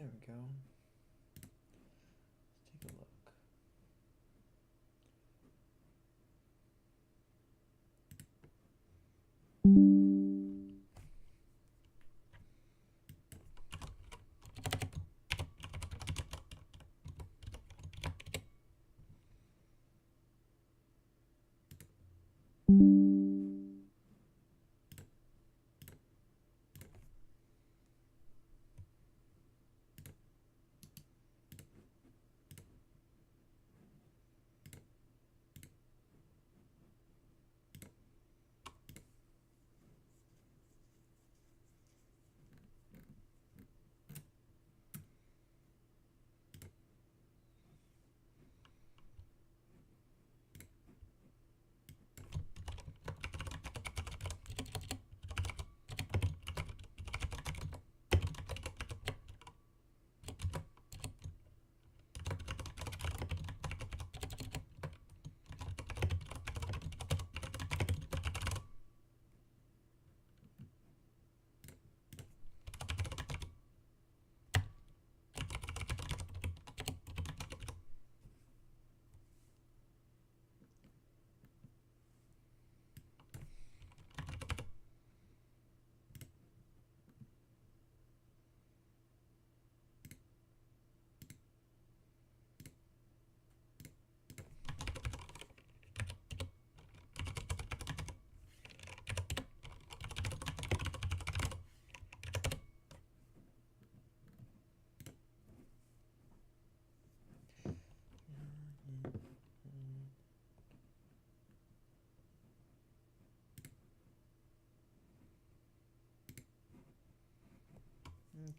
There we go. Let's take a look.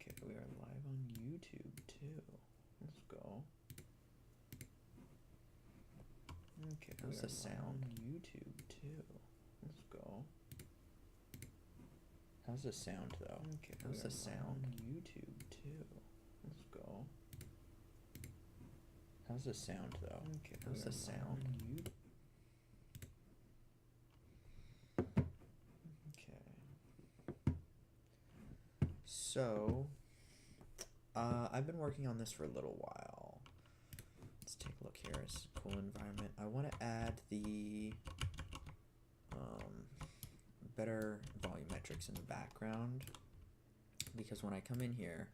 Okay, we are live on YouTube too. Let's go. Okay, how's the sound? YouTube too. Let's go. How's the sound though? Okay, how's the sound? YouTube too. Let's go. How's the sound though? Okay, how's the sound? YouTube. Okay. So, I've been working on this for a little while. Let's take a look here. It's a cool environment. I want to add the better volumetrics in the background, because when I come in here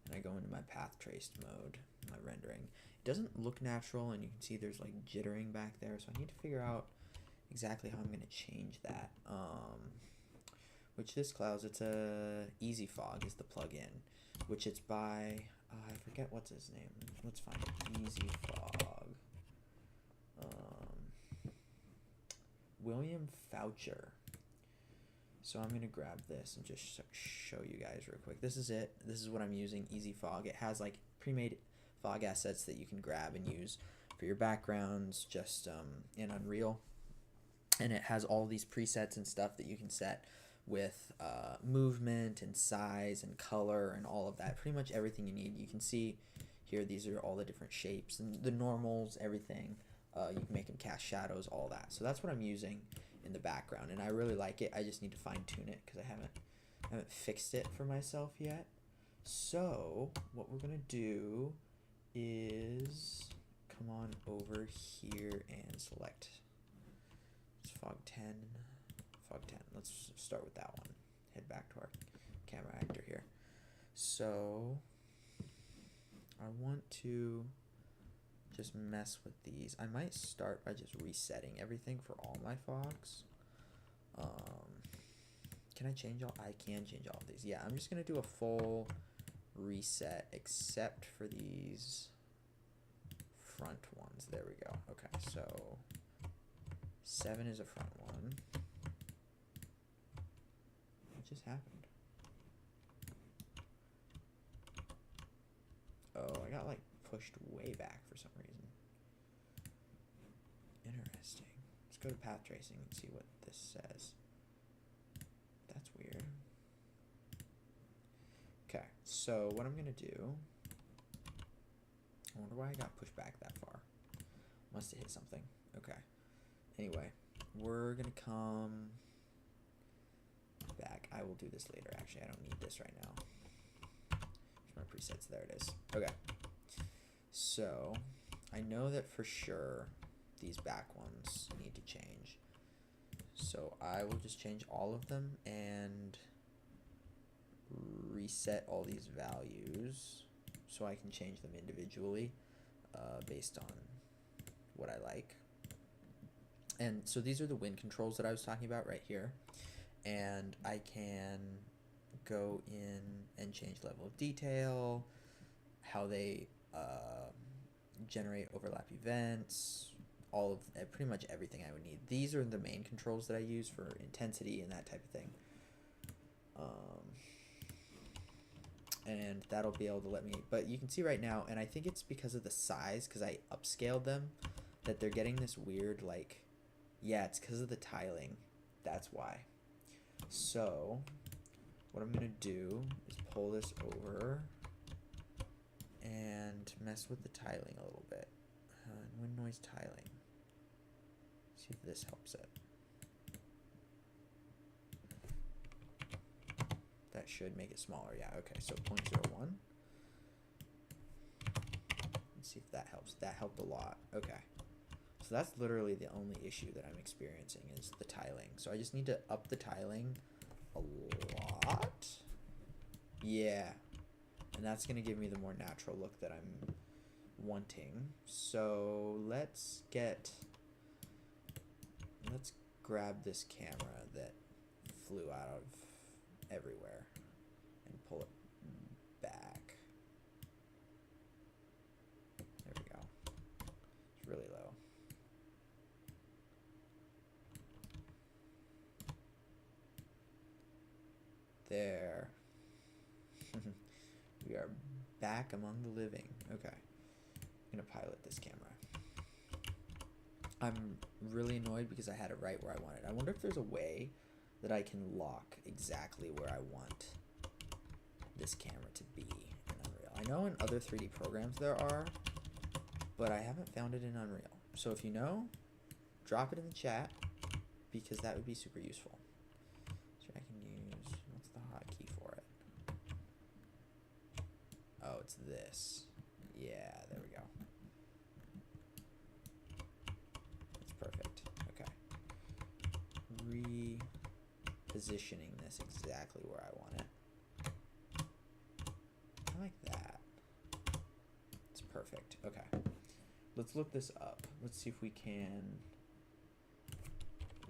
and I go into my path traced mode, my rendering, it doesn't look natural, and you can see there's like jittering back there. So I need to figure out exactly how I'm going to change that. Which this clouds, it's a EasyFog is the plugin, which it's by I forget what's his name. Let's find it. EasyFog. William Foucher. So I'm gonna grab this and just show you guys real quick. This is it. This is what I'm using. EasyFog. It has like pre-made fog assets that you can grab and use for your backgrounds, just in Unreal. And it has all these presets and stuff that you can set with movement and size and color and all of that. Pretty much everything you need. You can see here, these are all the different shapes and the normals, everything. You can make them cast shadows, all that. So that's what I'm using in the background, and I really like it. I just need to fine tune it because I haven't fixed it for myself yet. So what we're gonna do is come on over here and select Fog 10. Fog 10. Let's start with that one. Head back to our camera actor here. So I want to just mess with these. I might start by just resetting everything for all my fogs. Can I change all? I can change all of these. Yeah, I'm just gonna do a full reset except for these front ones. There we go. Okay, so 7 is a front one. What just happened? Oh, I got like pushed way back for some reason. Interesting. Let's go to path tracing and see what this says. That's weird. Okay, so what I'm gonna do, I wonder why I got pushed back that far. Must have hit something. Okay. Anyway, we're gonna come back. I will do this later. Actually, I don't need this right now. my presets? There it is. Okay. So I know that for sure these back ones need to change. So I will just change all of them and reset all these values so I can change them individually based on what I like. And so these are the wind controls that I was talking about right here. And I can go in and change level of detail, how they generate overlap events, all of pretty much everything I would need. These are the main controls that I use for intensity and that type of thing. And that'll be able to let me, but you can see right now, and I think it's because of the size, because I upscaled them, that they're getting this weird, like, yeah, it's because of the tiling. That's why. So what I'm going to do is pull this over and mess with the tiling a little bit. Wind noise tiling. See if this helps it. That should make it smaller. Yeah, okay, so 0.01. Let's see if that helps. That helped a lot. Okay. So that's literally the only issue that I'm experiencing is the tiling. So I just need to up the tiling a lot. Yeah. And that's going to give me the more natural look that I'm wanting. So let's grab this camera that flew out of everywhere and pull it back. There we go. It's really low. There. We are back among the living. Okay. I'm gonna pilot this camera. I'm really annoyed because I had it right where I wanted. I wonder if there's a way that I can lock exactly where I want this camera to be in Unreal. I know in other 3D programs there are, but I haven't found it in Unreal. So if you know, drop it in the chat because that would be super useful. So I can use, what's the hotkey for it? Oh, it's this. Yeah, there we go. That's perfect. Okay. Repositioning this exactly where I want it. I like that. It's perfect. Okay. Let's look this up. Let's see if we can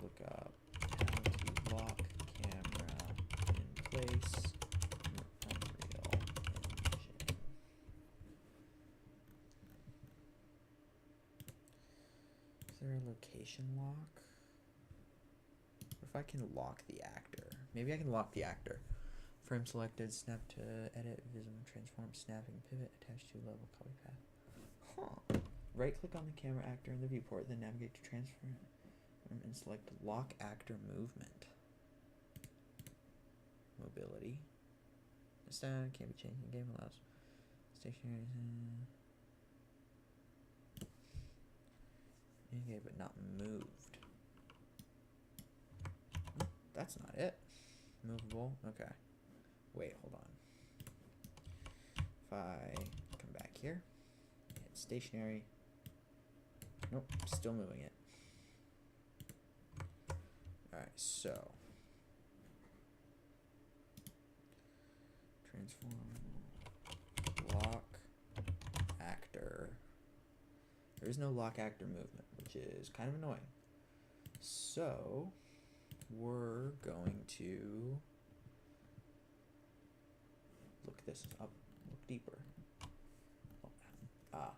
look up how to lock camera in place in Unreal Engine. Is there a location lock? What if I can lock the actor? Maybe I can lock the actor. Frame selected, snap to edit, visible, transform, snapping, pivot, attached to level, copy path. Huh. Right click on the camera actor in the viewport, then navigate to transfer and select lock actor movement. Mobility. This can't be changed in game allows. Stationary. Okay, but not moved. That's not it. Movable. Okay. Wait, hold on. If I come back here, hit stationary. Nope, still moving it. Alright, so transform, lock, actor. There is no lock actor movement, which is kind of annoying. So we're going to look this up, look deeper. Ah,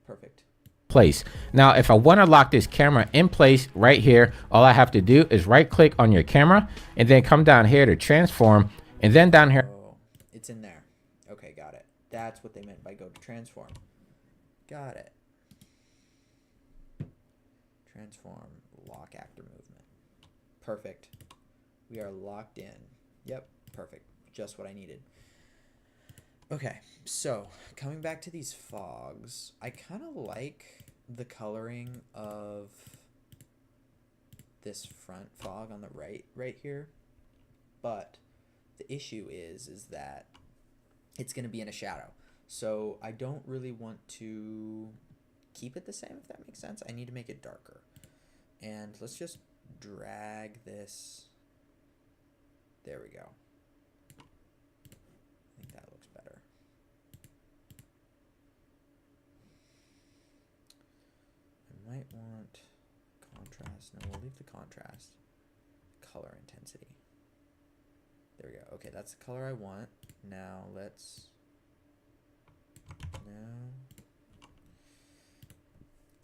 perfect. Place. Now, if I want to lock this camera in place right here, all I have to do is right click on your camera and then come down here to transform and then down here. Oh, it's in there. Okay, got it. That's what they meant by go to transform. Got it. Transform, lock actor movement. Perfect. We are locked in. Yep, perfect. Just what I needed. Okay, so coming back to these fogs, I kind of like the coloring of this front fog on the right here, but the issue is that it's going to be in a shadow. So I don't really want to keep it the same, if that makes sense. I need to make it darker. And let's just drag this. There we go. I think that looks better. I might want contrast. No, we'll leave the contrast. Color intensity. There we go. Okay, that's the color I want. Now let's... Now...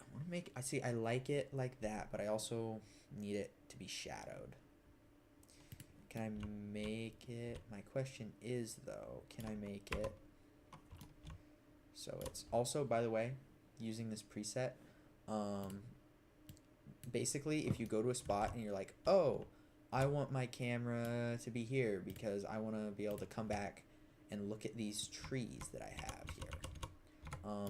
I want to make... I see, I like it like that, but I also need it to be shadowed. Can I make it... My question is, though, can I make it... So it's also, by the way, using this preset, basically, if you go to a spot and you're like, oh, I want my camera to be here because I want to be able to come back and look at these trees that I have here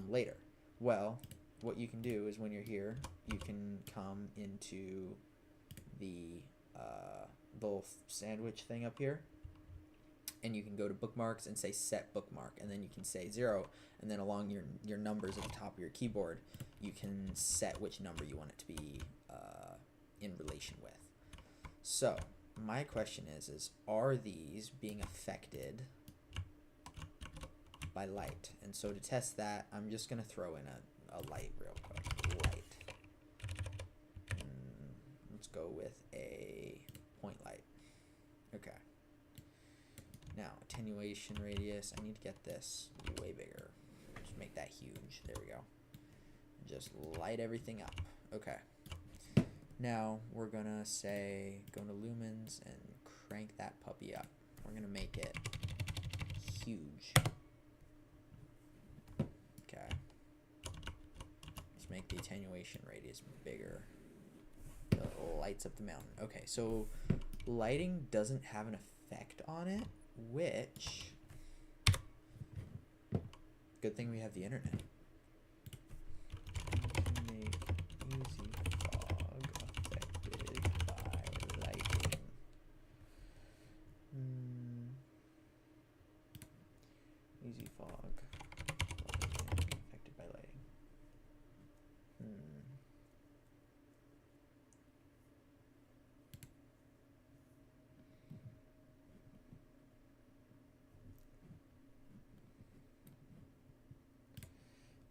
later. Well, what you can do is when you're here, you can come into the little sandwich thing up here, and you can go to bookmarks and say set bookmark, and then you can say 0, and then along your numbers at the top of your keyboard, you can set which number you want it to be in relation with. So my question is are these being affected by light? And so to test that, I'm just going to throw in a light real quick. Light. Let's go with a point light. Okay. Now, attenuation radius. I need to get this way bigger. Just make that huge. There we go. Just light everything up. Okay. Now, we're going to say, go to lumens and crank that puppy up. We're going to make it huge. Okay. Let's make the attenuation radius bigger. It lights up the mountain. Okay, so lighting doesn't have an effect on it, which... Good thing we have the internet. Make easy fog affected by lighting. Easy fog affected by lighting.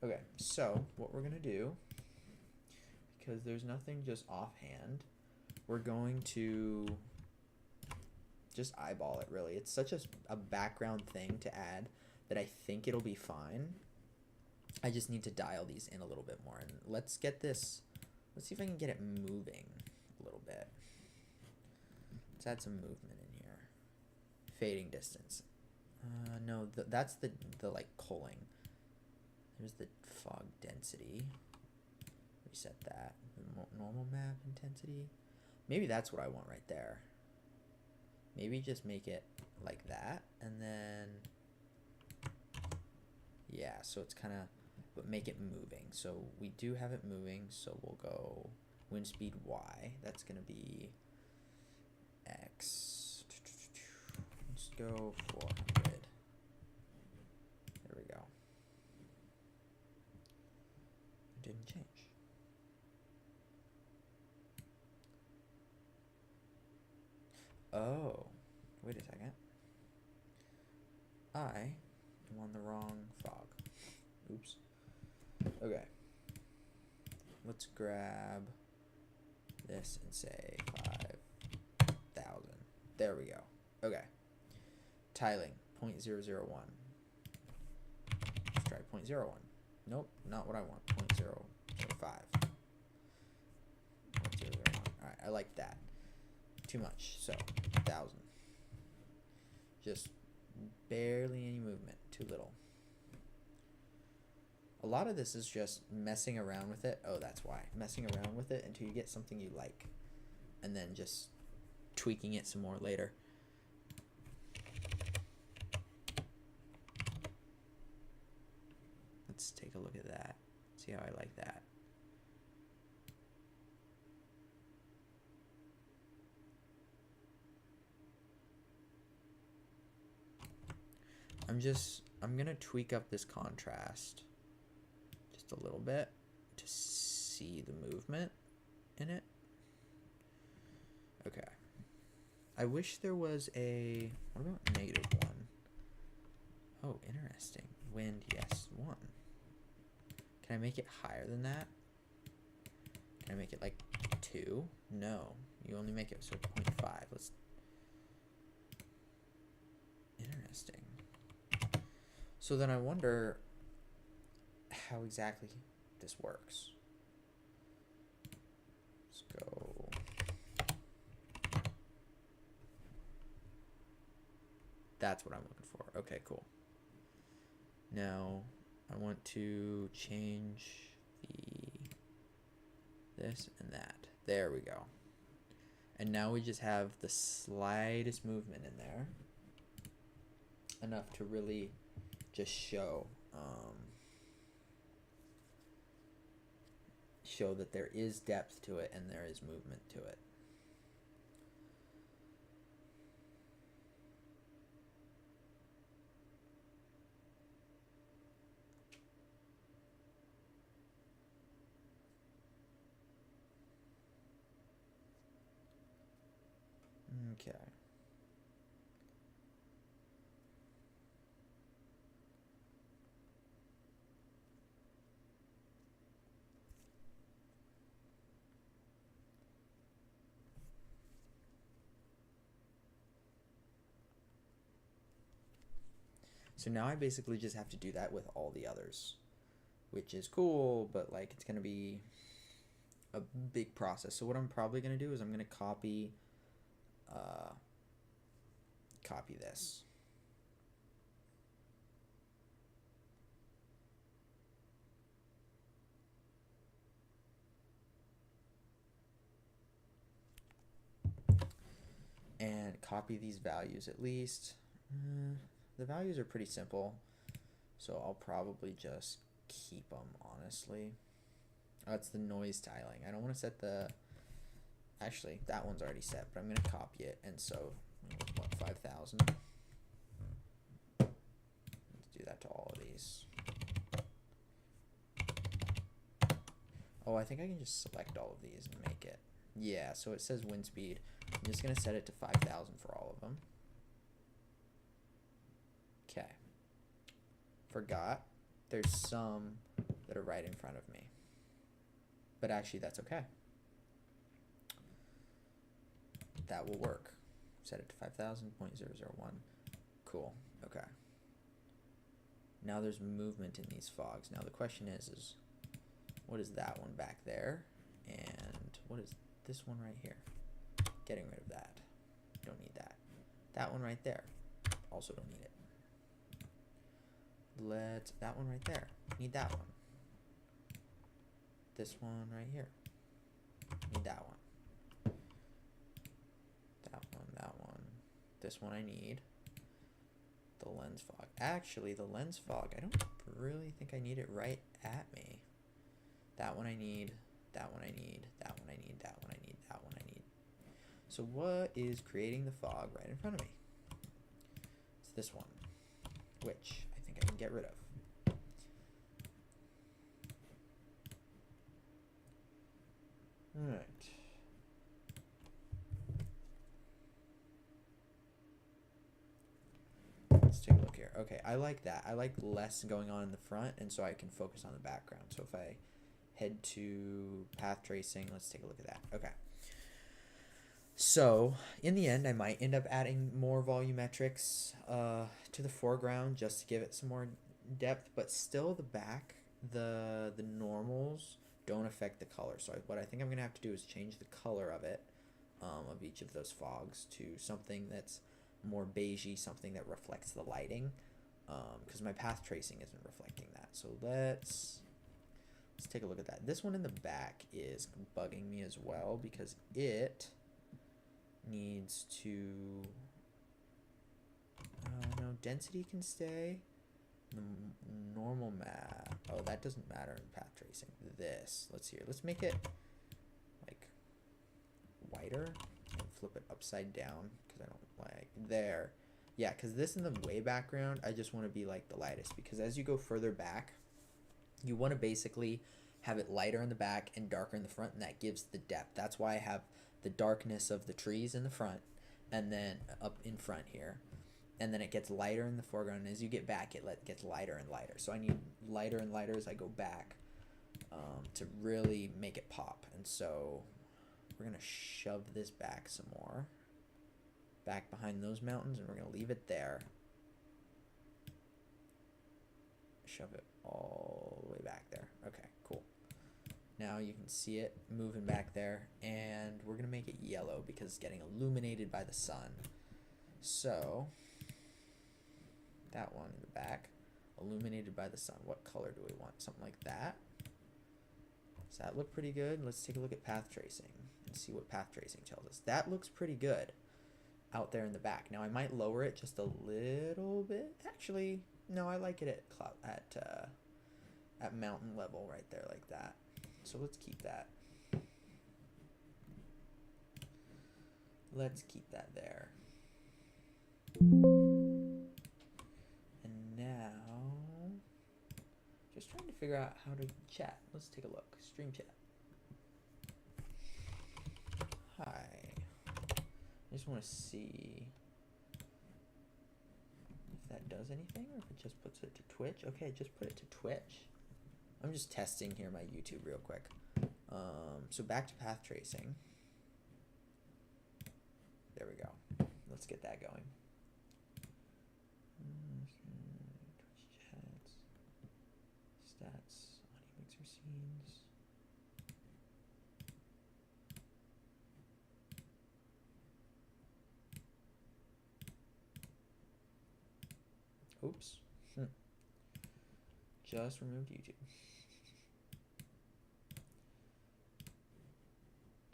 Okay, so what we're going to do, because there's nothing just offhand, we're going to just eyeball it, really. It's such a background thing to add that I think it'll be fine. I just need to dial these in a little bit more. And let's get this, let's see if I can get it moving a little bit. Let's add some movement in here. Fading distance. No, that's the like culling. There's the fog density. Reset that. Normal map intensity. Maybe that's what I want right there. Maybe just make it like that, and then yeah, so it's kind of, but make it moving. So we do have it moving, so we'll go wind speed Y. That's gonna be X. Let's go 400. There we go. It didn't change. Oh, wait a second. I am on the wrong fog. Oops. Okay. Let's grab this and say 5,000. There we go. Okay. Tiling, 0.001. Let's try 0.01. Nope, not what I want. 0.005. 0.001. Alright, I like that. Too much, so 1,000. Just barely any movement, too little. A lot of this is just messing around with it. Oh, that's why. Messing around with it until you get something you like, and then just tweaking it some more later. Let's take a look at that. See how I like that. I'm gonna tweak up this contrast just a little bit to see the movement in it. Okay. I wish there was a, what about -1? Oh, interesting. Wind, yes, 1. Can I make it higher than that? Can I make it like 2? No, you only make it so 0.5. Let's. Interesting. So then I wonder how exactly this works. Let's go. That's what I'm looking for. Okay, cool. Now I want to change this and that. There we go. And now we just have the slightest movement in there. Enough to really just show that there is depth to it and there is movement to it. Okay. So now I basically just have to do that with all the others, which is cool, but like it's going to be a big process. So what I'm probably going to do is I'm going to copy this. And copy these values at least. The values are pretty simple, so I'll probably just keep them, honestly. That's the noise tiling. I don't want to set the... Actually, that one's already set, but I'm going to copy it. And so, what, 5,000? Let's do that to all of these. Oh, I think I can just select all of these and make it. Yeah, so it says wind speed. I'm just going to set it to 5,000 for all of them. Okay. Forgot. There's some that are right in front of me. But actually, that's okay. That will work. Set it to 5,000.001. Cool. Okay. Now there's movement in these fogs. Now the question is what is that one back there? And what is this one right here? Getting rid of that. Don't need that. That one right there. Also don't need it. That one right there. Need that one. This one right here. Need that one. That one. This one I need. The lens fog. Actually, the lens fog, I don't really think I need it right at me. That one I need. That one I need. That one I need. That one I need. That one I need. So what is creating the fog right in front of me? It's this one, which I think I can get rid of. All right. Let's take a look here. Okay, I like that. I like less going on in the front, and so I can focus on the background. So if I head to path tracing, let's take a look at that. Okay. So in the end, I might end up adding more volumetrics to the foreground just to give it some more depth, but still the back, the normals don't affect the color. So what I think I'm gonna have to do is change the color of it, of each of those fogs to something that's more beigey, something that reflects the lighting, because my path tracing isn't reflecting that. So let's take a look at that. This one in the back is bugging me as well because it needs to no, density can stay. The normal map, oh, that doesn't matter in path tracing. This, let's see here, let's make it like whiter and flip it upside down because I don't like there. Yeah, because this in the way background, I just want to be like the lightest, because as you go further back, you want to basically have it lighter in the back and darker in the front, and that gives the depth. That's why I have the darkness of the trees in the front, and then up in front here, and then it gets lighter in the foreground, and as you get back, it gets lighter and lighter. So I need lighter and lighter as I go back, to really make it pop. And so we're going to shove this back some more, back behind those mountains, and we're going to leave it there. Shove it all the way back there. Okay, cool. Now you can see it moving back there, and we're going to make it yellow because it's getting illuminated by the sun. So that one in the back, illuminated by the sun. What color do we want? Something like that. Does that look pretty good? Let's take a look at path tracing and see what path tracing tells us. That looks pretty good out there in the back. Now I might lower it just a little bit. Actually, no, I like it at mountain level right there like that. So let's keep that. Let's keep that there. And now, just trying to figure out how to chat. Let's take a look. Stream chat. Hi. I just want to see if that does anything, or if it just puts it to Twitch. Okay, just put it to Twitch. I'm just testing here my YouTube real quick. So back to path tracing. There we go. Let's get that going. Twitch chats, stats, audio mixer scenes. Oops. Just removed YouTube.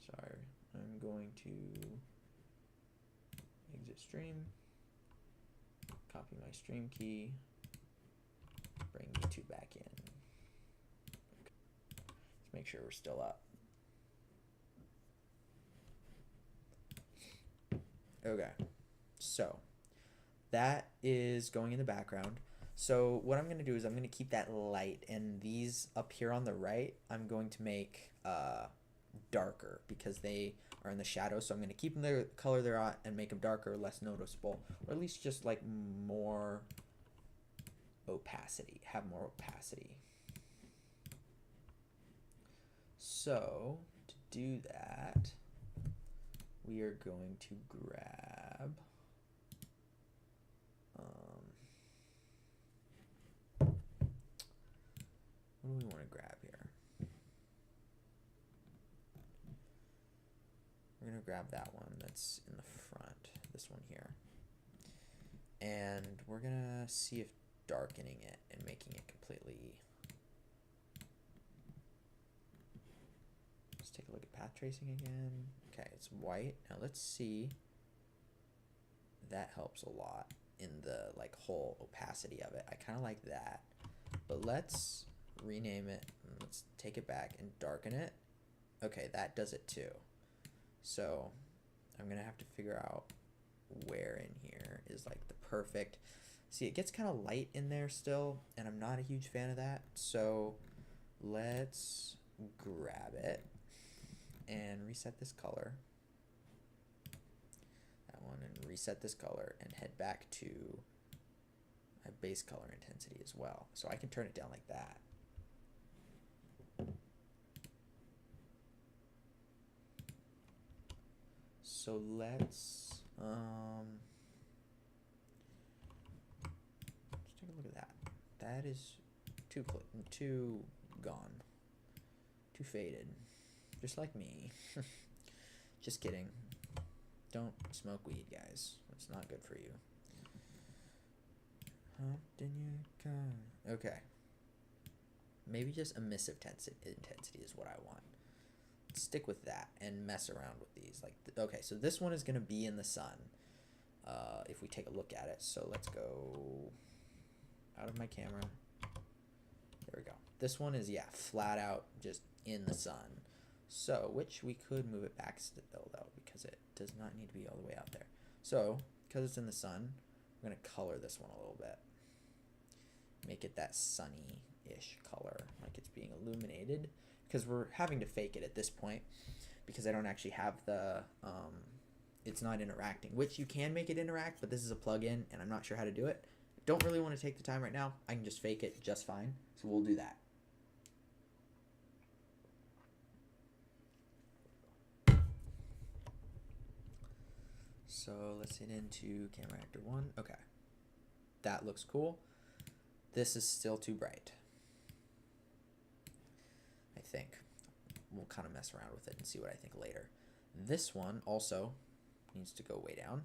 Sorry. I'm going to exit stream, copy my stream key, bring YouTube back in. Okay. Let's make sure we're still up. Okay. So that is going in the background. So what I'm going to do is I'm going to keep that light, and these up here on the right, I'm going to make darker because they are in the shadow. So I'm going to keep them the color they're at and make them darker, less noticeable, or at least just like more opacity, have more opacity. So to do that, we are going to grab what do we want to grab here? We're going to grab that one that's in the front, this one here. And we're going to see if darkening it and making it completely... Let's take a look at path tracing again. Okay, it's white. Now let's see. That helps a lot in the like whole opacity of it. I kind of like that. But let's rename it. Let's take it back and darken it. Okay, that does it too. So I'm going to have to figure out where in here is like the perfect... See, it gets kind of light in there still, and I'm not a huge fan of that. So let's grab it and reset this color. That one, and reset this color and head back to my base color intensity as well. So I can turn it down like that. So let's take a look at that. That is too gone, too faded, just like me. Just kidding. Don't smoke weed, guys. It's not good for you. Hopped in your car. Okay. Maybe just emissive intensity is what I want. Stick with that and mess around with these. Like, okay, so this one is going to be in the sun if we take a look at it. So let's go out of my camera. There we go. This one is, yeah, flat out just in the sun. So, which we could move it back still, though, because it does not need to be all the way out there. So, because it's in the sun, We're going to color this one a little bit. Make it that sunny-ish color, like it's being illuminated, because we're having to fake it at this point because I don't actually have the, it's not interacting, which you can make it interact, but this is a plugin and I'm not sure how to do it. Don't really want to take the time right now. I can just fake it just fine, so we'll do that. So let's hit into camera actor 1. Okay. That looks cool. This is still too bright, I think. We'll kind of mess around with it and see what I think later. This one also needs to go way down.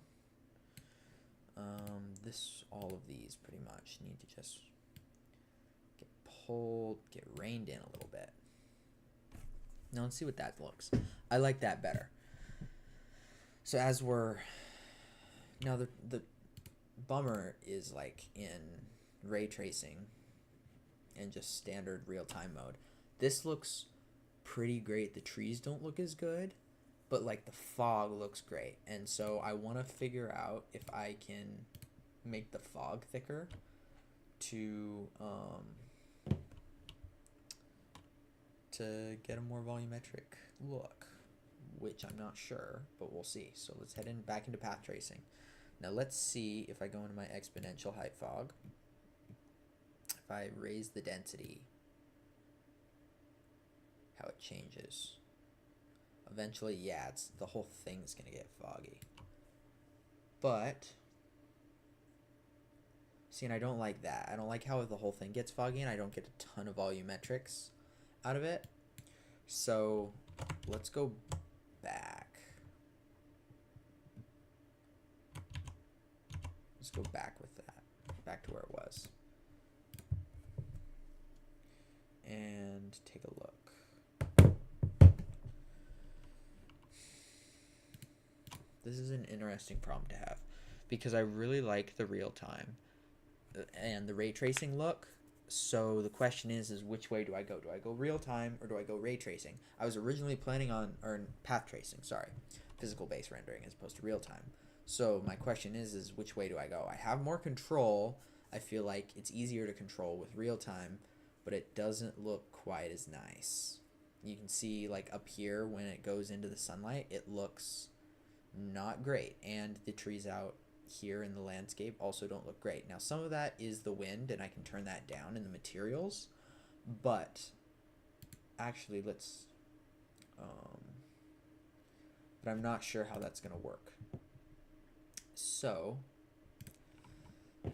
All of these pretty much need to just get pulled, get reined in a little bit. Now let's see what that looks. I like that better. So as we're, now the bummer is like in ray tracing and just standard real-time mode. This looks pretty great. The trees don't look as good, but like the fog looks great. And so I want to figure out if I can make the fog thicker to get a more volumetric look, which I'm not sure, but we'll see. So let's head back into path tracing. Now let's see if I go into my exponential height fog. If I raise the density, how it changes. Eventually, yeah, the whole thing's gonna get foggy. But see, and I don't like that. I don't like how the whole thing gets foggy and I don't get a ton of volumetrics out of it. So let's go back. Let's go back with that. Back to where it was. And take a look. This is an interesting problem to have because I really like the real time and the ray tracing look. So the question is which way do I go? Do I go real time or do I go ray tracing? I was originally planning on, or path tracing, sorry, physical base rendering as opposed to real time. So my question is which way do I go? I have more control. I feel like it's easier to control with real time, but it doesn't look quite as nice. You can see like up here when it goes into the sunlight, it looks not great. And the trees out here in the landscape also don't look great. Now some of that is the wind and I can turn that down in the materials, but actually let's but I'm not sure how that's gonna work. So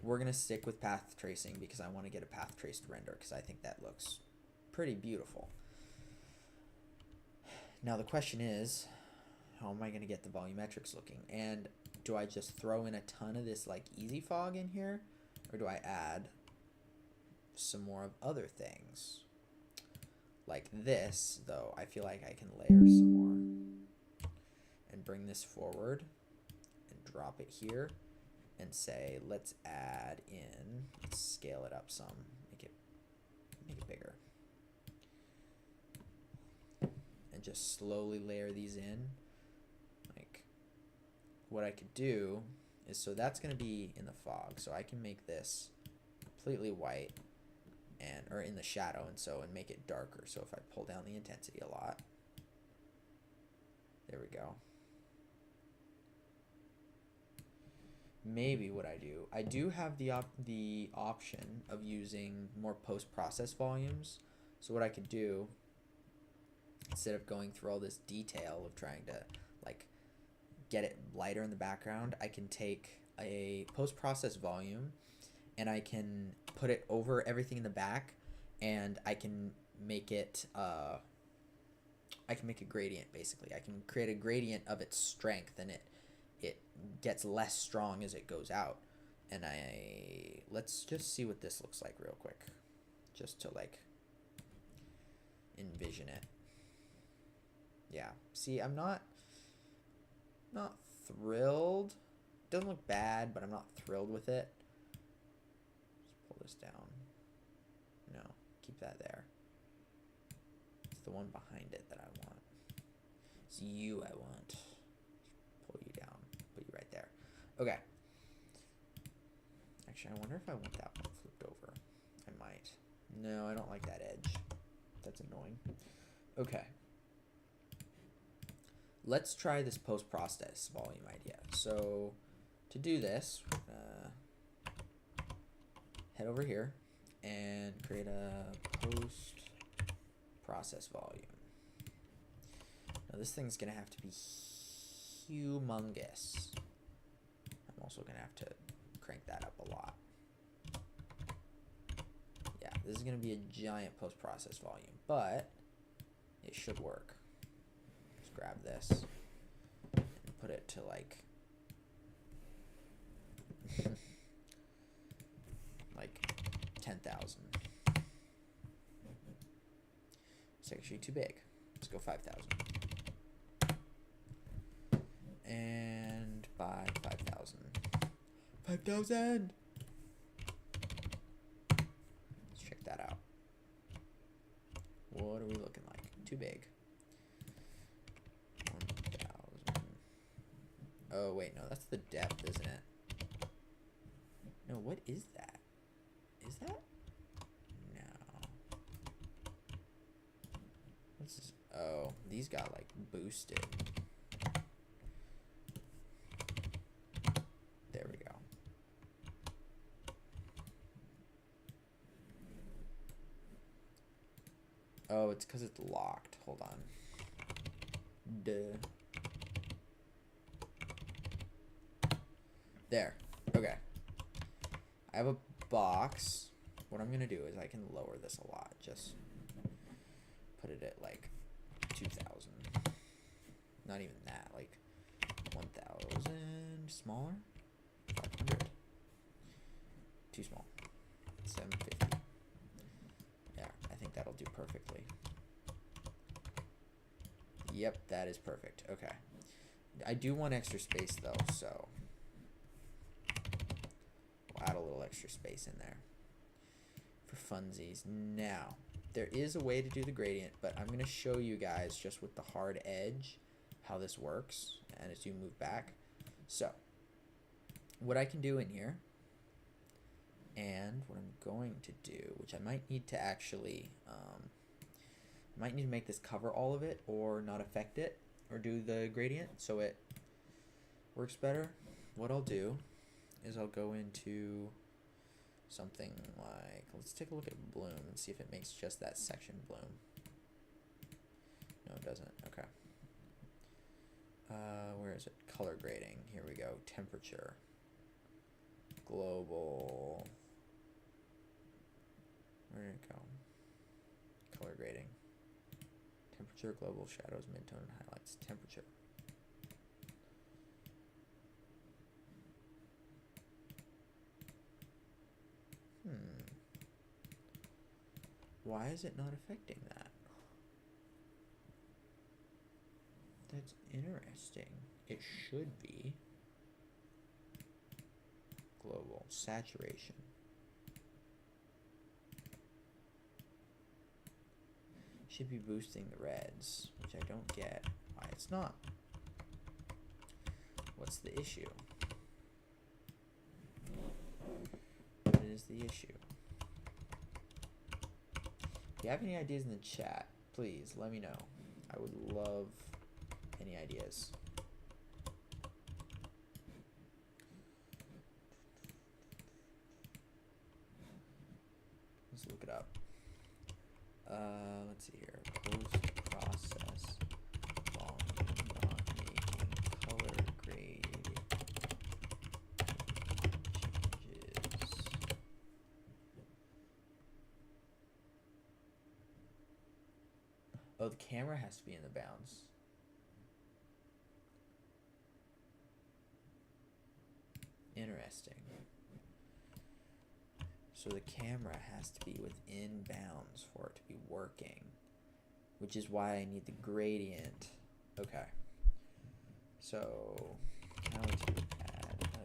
we're gonna stick with path tracing because I want to get a path traced render because I think that looks pretty beautiful. Now the question is, how am I gonna get the volumetrics looking? And do I just throw in a ton of this like easy fog in here, or do I add some more of other things? Like this, though, I feel like I can layer some more and bring this forward and drop it here and say, let's add in, let's scale it up some, make it bigger. And just slowly layer these in. What I could do is, so that's going to be in the fog, so I can make this completely white and or in the shadow and make it darker. So if I pull down the intensity a lot, there we go. Maybe what I do have the option of using more post-process volumes. So what I could do, instead of going through all this detail of trying to like get it lighter in the background, I can take a post-process volume and I can put it over everything in the back, and I can make it a gradient basically. I can create a gradient of its strength, and it gets less strong as it goes out. And let's just see what this looks like real quick, just to like envision it. Yeah, see, I'm not thrilled. It doesn't look bad, but I'm not thrilled with it. Just pull this down. No, keep that there. It's the one behind it that I want. It's you I want. Just pull you down. Put you right there. Okay. Actually, I wonder if I want that one flipped over. I might. No, I don't like that edge. That's annoying. Okay. Let's try this post-process volume idea. So to do this, head over here and create a post-process volume. Now this thing's gonna have to be humongous. I'm also gonna have to crank that up a lot. Yeah, this is gonna be a giant post-process volume, but it should work. Just grab this and put it to like like 10,000. It's actually too big. Let's go 5,000. And by 5,000. 5,000! Let's check that out. What are we looking like? Too big. 1,000. Oh, wait, no, that's the depth, isn't it? No, what is that? Is that? No. What's this? Oh, these got like boosted. There we go. Oh, it's because it's locked. Hold on. Duh. There. Okay. I have a box. What I'm going to do is I can lower this a lot. Just put it at like 2,000. Not even that. Like 1,000. Smaller? 500. Too small. 750. Yeah, I think that'll do perfectly. Yep, that is perfect. Okay. I do want extra space though, so we'll add a little extra space in there for funsies. Now, there is a way to do the gradient, but I'm going to show you guys just with the hard edge how this works and as you move back. So, what I can do in here, and what I'm going to do, which I might need to actually, might need to make this cover all of it or not affect it or do the gradient so it works better. What I'll do is I'll go into something like, let's take a look at bloom and see if it makes just that section bloom. No, it doesn't. Okay. Where is it? Color grading. Here we go. Temperature. Global. Where did it go? Color grading. Temperature, global, shadows, midtone, and highlights. Temperature. Why is it not affecting that? That's interesting. It should be. Global. Saturation. Should be boosting the reds, which I don't get why it's not. What's the issue? What is the issue? If you have any ideas in the chat, please let me know. I would love any ideas. Let's look it up. Let's see here. Post-process volume, not making color grade changes. Oh, the camera has to be in the bounds. Interesting. So the camera has to be within bounds for it to be working, which is why I need the gradient. Okay. So how to add a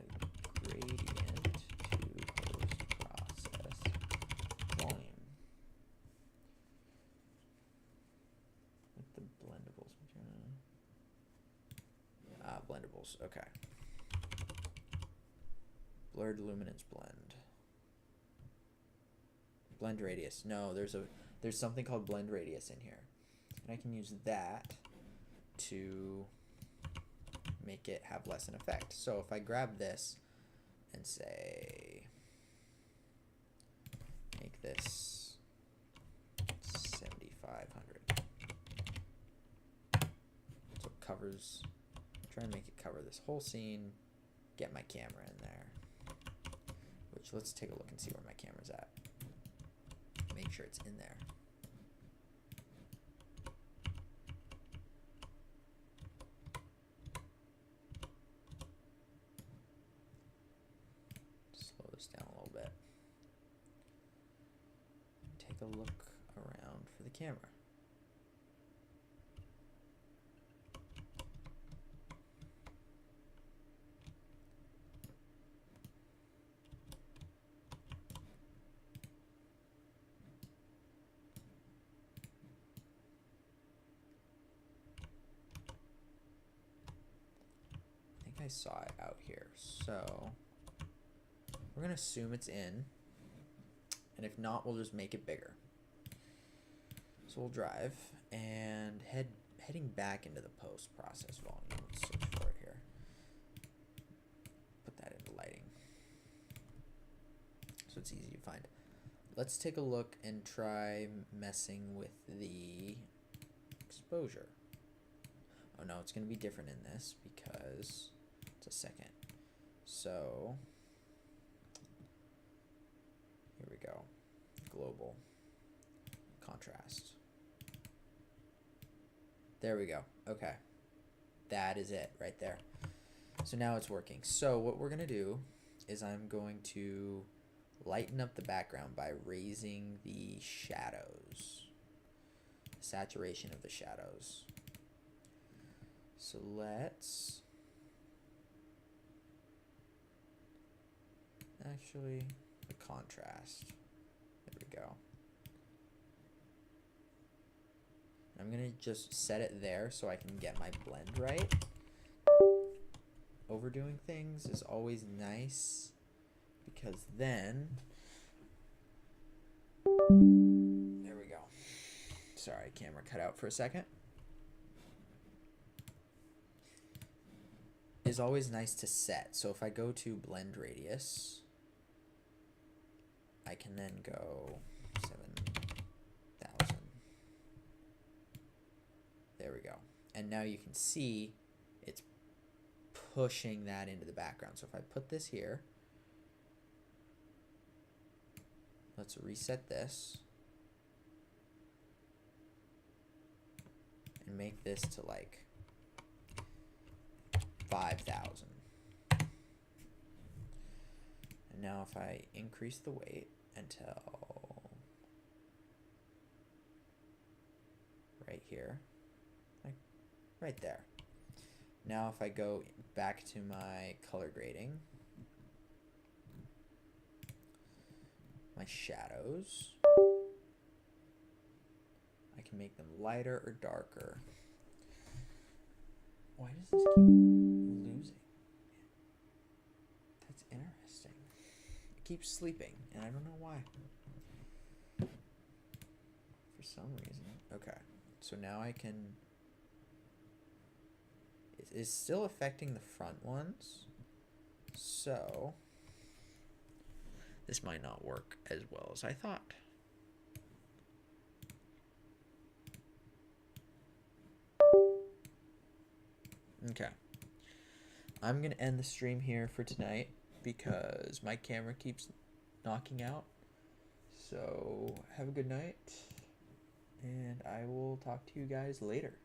gradient to post-process volume with the blendables. Blendables. Okay. Blurred luminance blend. blend radius. No, there's something called blend radius in here. And I can use that to make it have less an effect. So if I grab this and say, make this 7,500. So it covers, try and make it cover this whole scene, get my camera in there. Which, let's take a look and see where my camera's at. Make sure it's in there. Slow this down a little bit. Take a look around for the camera. I saw it out here, so we're gonna assume it's in, and if not, we'll just make it bigger. So we'll drive and heading back into the post process volume. Let's search for it here. Put that into lighting, so it's easy to find. Let's take a look and try messing with the exposure. Oh no, it's gonna be different in this because a second. So here we go. Global contrast. There we go. Okay. That is it right there. So now it's working. So what we're gonna do is I'm going to lighten up the background by raising the shadows, saturation of the shadows. So let's actually, the contrast. There we go. I'm gonna just set it there so I can get my blend right. Overdoing things is always nice because then, there we go. Sorry, camera cut out for a second. Is always nice to set. So if I go to blend radius, I can then go 7,000. There we go. And now you can see it's pushing that into the background. So if I put this here, let's reset this and make this to like 5,000. And now if I increase the weight until right here, like right there. Now if I go back to my color grading, my shadows, I can make them lighter or darker. Why does this keep losing? That's interesting. It keeps sleeping, and I don't know why. For some reason. Okay, so now I can... It is still affecting the front ones, so this might not work as well as I thought. Okay, I'm gonna end the stream here for tonight because my camera keeps knocking out. So have a good night, and I will talk to you guys later.